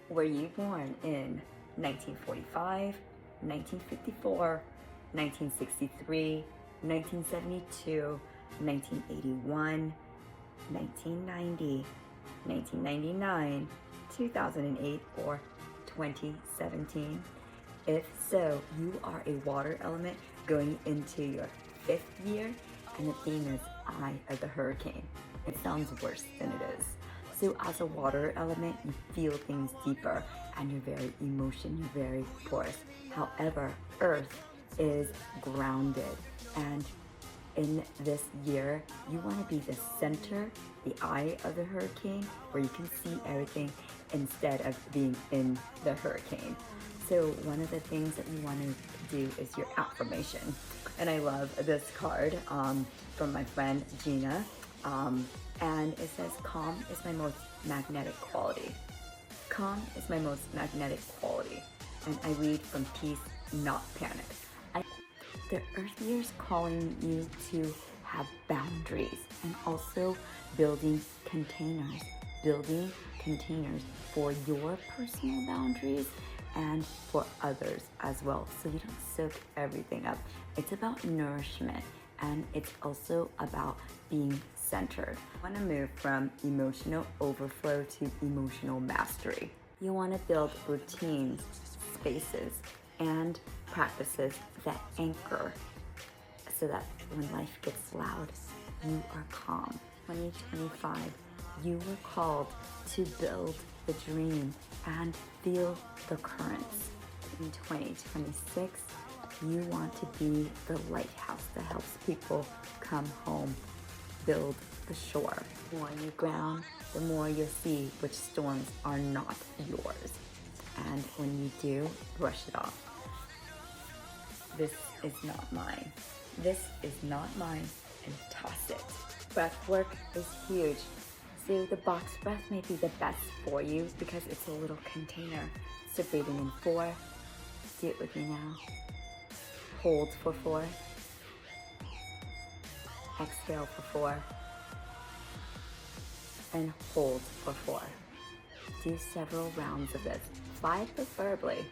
Were you born in 1945, 1954, 1963, 1972, 1981, 1990, 1999, 2008, or 2017? If so, you are a water element going into your 5th year, and the theme is Eye of the Hurricane. It sounds worse than it is. So as a water element, you feel things deeper and you're very you're very porous. However, Earth is grounded, and in this year, you want to be the center, the eye of the hurricane, where you can see everything instead of being in the hurricane. So one of the things that you want to do is your affirmation. And I love this card from my friend Gina. And it says, calm is my most magnetic quality. Calm is my most magnetic quality. And I read from peace, not panic. The earth year is calling you to have boundaries and also building containers for your personal boundaries and for others as well, so you don't soak everything up. It's about nourishment, and it's also about being centered. You want to move from emotional overflow to emotional mastery. You want to build routines, spaces, and practices that anchor, so that when life gets loud, you are calm. 2025, you were called to build the dream and feel the currents. In 2026, you want to be the lighthouse that helps people come home, build the shore. The more you ground, the more you'll see which storms are not yours. And when you do, brush it off. This is not mine. This is not mine, and toss it. Breath work is huge. So the box breath may be the best for you because it's a little container. So breathing in 4, do it with me now. Hold for 4. Exhale for 4. And hold for 4. Do several rounds of this, 5 preferably.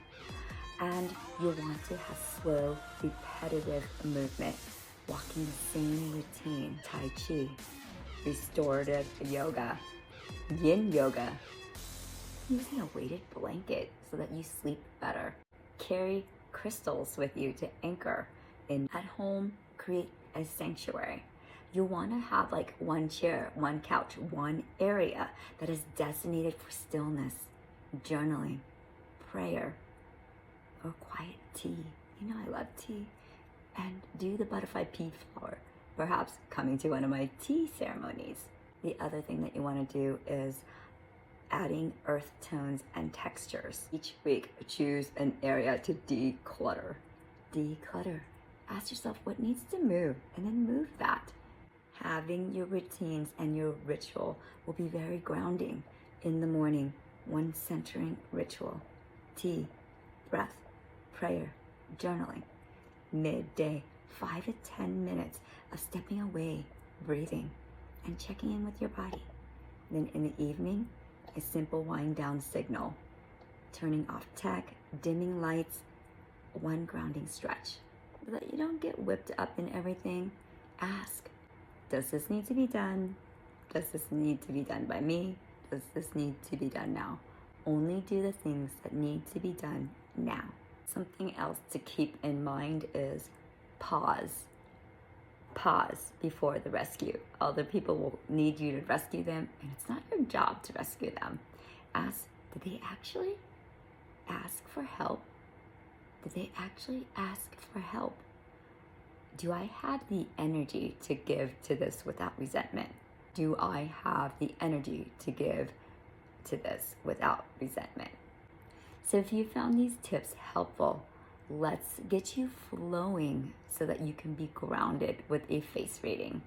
And you want to have slow, repetitive movement, walking the same routine. Tai Chi, restorative yoga, yin yoga, using a weighted blanket so that you sleep better. Carry crystals with you to anchor in. At home, create a sanctuary. You want to have like one chair, one couch, one area that is designated for stillness, journaling, prayer, or quiet tea. You know I love tea. And do the butterfly pea flower, perhaps coming to one of my tea ceremonies. The other thing that you want to do is adding earth tones and textures. Each week, choose an area to declutter. Declutter. Ask yourself what needs to move, and then move that. Having your routines and your ritual will be very grounding. In the morning, one centering ritual. Tea, breath, prayer, journaling. Midday, 5 to 10 minutes of stepping away, breathing, and checking in with your body. Then in the evening, a simple wind down signal. Turning off tech, dimming lights, one grounding stretch. So that you don't get whipped up in everything, ask, does this need to be done? Does this need to be done by me? Does this need to be done now? Only do the things that need to be done now. Something else to keep in mind is pause. Pause before the rescue. Other people will need you to rescue them, and it's not your job to rescue them. Ask, did they actually ask for help? Did they actually ask for help? Do I have the energy to give to this without resentment? Do I have the energy to give to this without resentment? So if you found these tips helpful, let's get you flowing so that you can be grounded with a face reading.